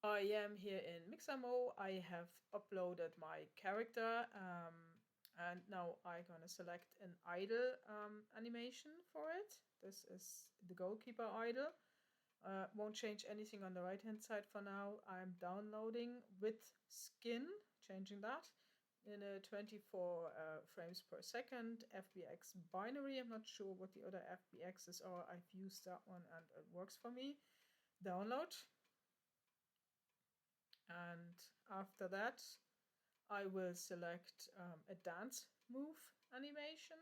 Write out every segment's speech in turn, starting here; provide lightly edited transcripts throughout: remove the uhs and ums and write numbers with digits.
I am here in Mixamo. I have uploaded my character and now I'm gonna select an idle animation for it. This is the goalkeeper idle. Won't change anything on the right hand side for now. I'm downloading with skin, changing that in a 24 frames per second FBX binary. I'm not sure what the other FBXs are. I've used that one and it works for me. Download. And after that I will select a dance move animation.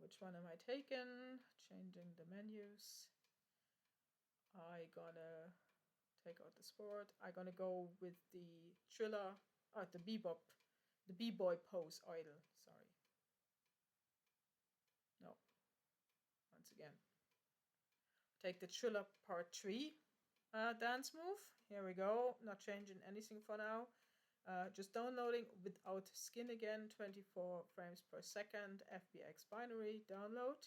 Which one am I taking? Changing the menus. I gonna take out the sport. I gonna go with the thriller, the bebop, the b-boy pose idle. Sorry. No. Once again. Take the thriller part 3 dance move. Here we go. Not changing anything for now. Just downloading without skin again, 24 frames per second, FBX binary, download.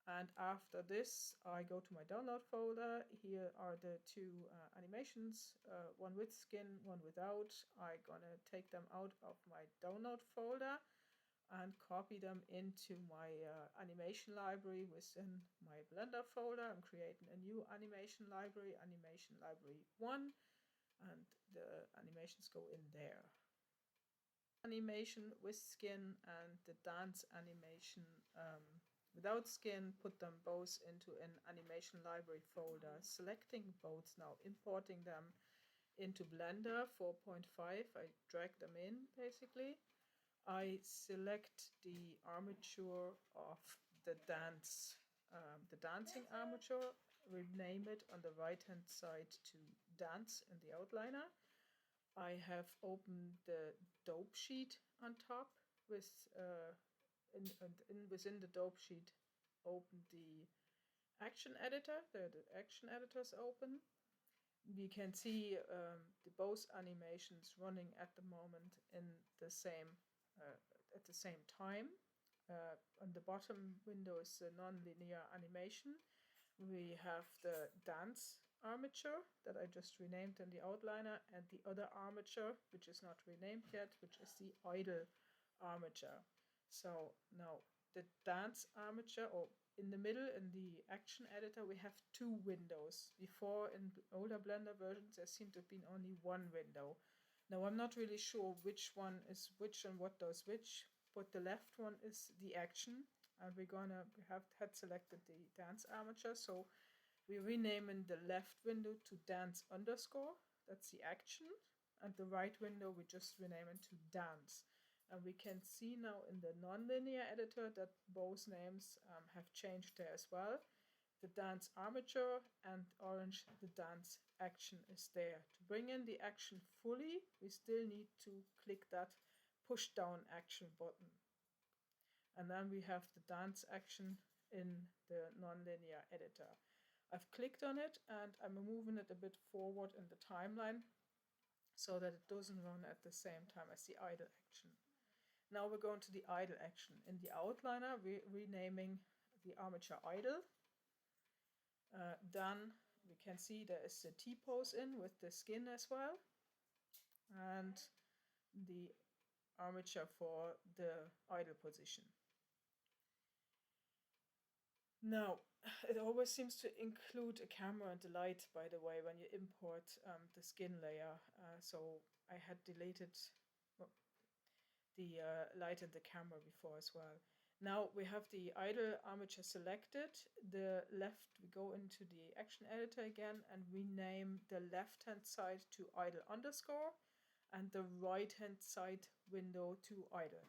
And after this, I go to my download folder. Here are the two animations, one with skin, one without. I'm gonna take them out of my download folder and copy them into my animation library within my Blender folder. I'm creating a new animation library 1, and the animations go in there. Animation with skin and the dance animation without skin, put them both into an animation library folder, selecting both now, importing them into Blender 4.5. I drag them in basically. I select the armature of the dancing armature, rename it on the right hand side to dance in the outliner. I have opened the dope sheet on top with within the dope sheet opened the action editor. The action editor is open. We can see both animations running at the moment in the same at the same time. On the bottom window is the non-linear animation. We have the dance armature that I just renamed in the outliner, and the other armature, which is not renamed yet, which is the idle armature. So now the dance armature, or in the middle in the action editor, we have two windows. Before in older Blender versions there seemed to have been only one window. Now I'm not really sure which one is which and what does which, but the left one is the action, and we had selected the dance armature, so we're renaming the left window to dance underscore, that's the action, and the right window we just rename it to dance. And we can see now in the nonlinear editor that both names have changed there as well. The dance armature and orange, the dance action is there. To bring in the action fully, we still need to click that push down action button. And then we have the dance action in the nonlinear editor. I've clicked on it and I'm moving it a bit forward in the timeline so that it doesn't run at the same time as the idle action. Now we're going to the idle action. In the outliner, we're renaming the armature idle. Then we can see there is the T-pose in with the skin as well. And the armature for the idle position. Now, it always seems to include a camera and a light, by the way, when you import the skin layer. So I had deleted the light and the camera before as well. Now we have the idle armature selected. The left, we go into the action editor again and rename the left hand side to idle underscore and the right hand side window to idle.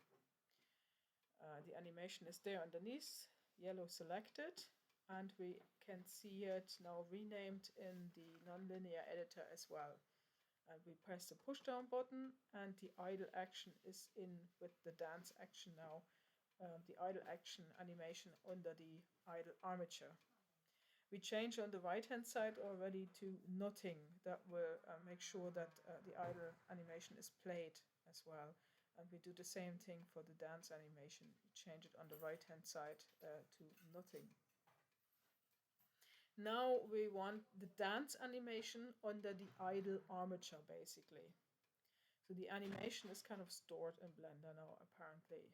The animation is there underneath, yellow selected, and we can see it now renamed in the nonlinear editor as well. And we press the push down button and the idle action is in with the dance action now. The idle action animation under the idle armature. We change on the right hand side already to nothing. That will make sure that the idle animation is played as well. And we do the same thing for the dance animation. We change it on the right hand side to nothing. Now we want the dance animation under the idle armature, basically. So the animation is kind of stored in Blender now, apparently.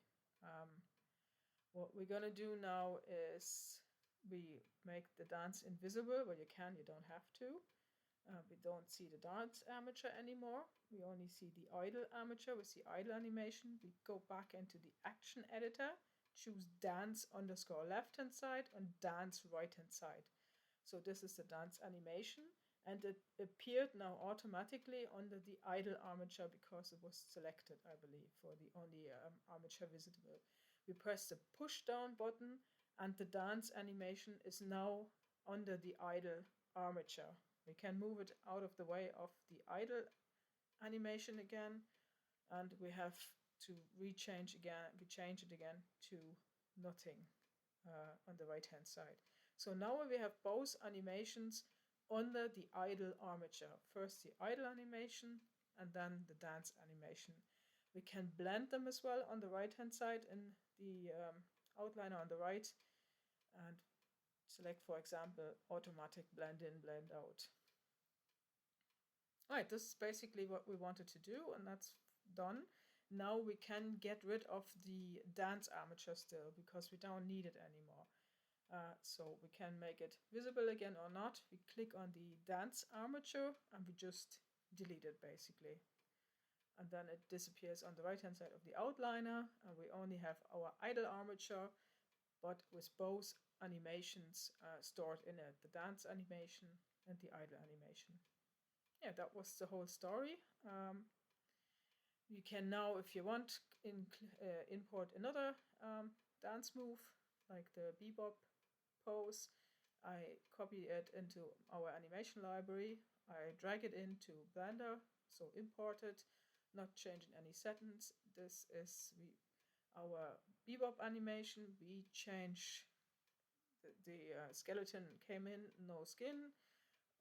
What we're gonna do now is we make the dance invisible. Well, you can, you don't have to. We don't see the dance armature anymore. We only see the idle armature with the idle animation. We go back into the action editor, choose dance underscore left hand side and dance right hand side. So this is the dance animation, and it appeared now automatically under the idle armature because it was selected, I believe, for the only armature visible. We press the push down button and the dance animation is now under the idle armature. We can move it out of the way of the idle animation again, and we have to change it again to nothing on the right hand side. So now we have both animations under the idle armature. First the idle animation and then the dance animation. We can blend them as well on the right hand side in the outliner on the right and select, for example, automatic blend in, blend out. Alright, this is basically what we wanted to do, and that's done. Now we can get rid of the dance armature still because we don't need it anymore. So we can make it visible again or not. We click on the dance armature and we just delete it basically. And then it disappears on the right hand side of the outliner, and we only have our idle armature, but with both animations stored in it, the dance animation and the idle animation. Yeah, that was the whole story. You can now, if you want, import another dance move, like the bebop pose. I copy it into our animation library. I drag it into Blender, so import it, not changing any settings. This is our bebop animation. We change the skeleton came in, no skin.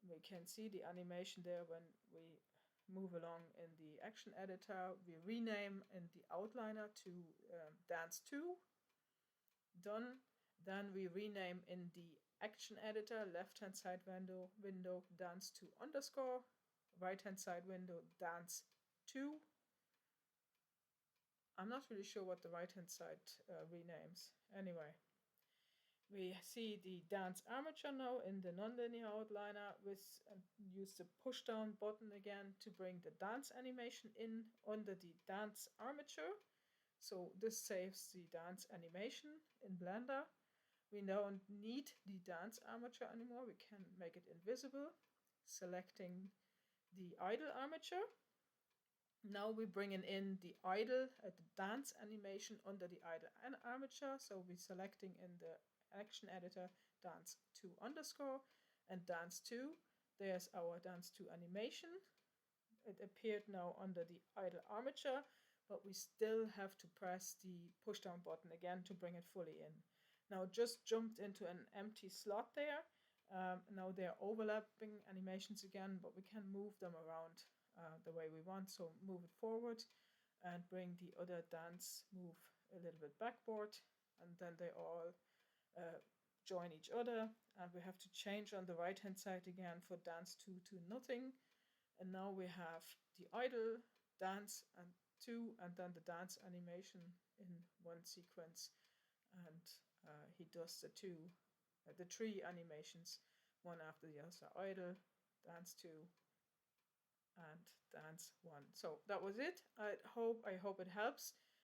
We can see the animation there when we move along in the action editor. We rename in the outliner to dance 2. Done. Then we rename in the action editor, left hand side window dance 2 underscore, right hand side window dance 2. I'm not really sure what the right hand side renames. Anyway, we see the dance armature now in the nonlinear outliner. With use the push down button again to bring the dance animation in under the dance armature. So this saves the dance animation in Blender. We don't need the dance armature anymore. We can make it invisible, selecting the idle armature. Now we're bringing in the idle, the dance animation under the idle armature. So we're selecting in the action editor dance 2 underscore and dance 2. There's our dance 2 animation. It appeared now under the idle armature, but we still have to press the push down button again to bring it fully in. Now just jumped into an empty slot there. Now they're overlapping animations again, but we can move them around the way we want. So move it forward and bring the other dance move a little bit backward, and then they all join each other. And we have to change on the right hand side again for dance 2 to nothing. And now we have the idle, dance, and 2, and then the dance animation in one sequence. And he does the 3 animations, one after the other: idle, dance 2, and dance 1. So that was it. I hope it helps.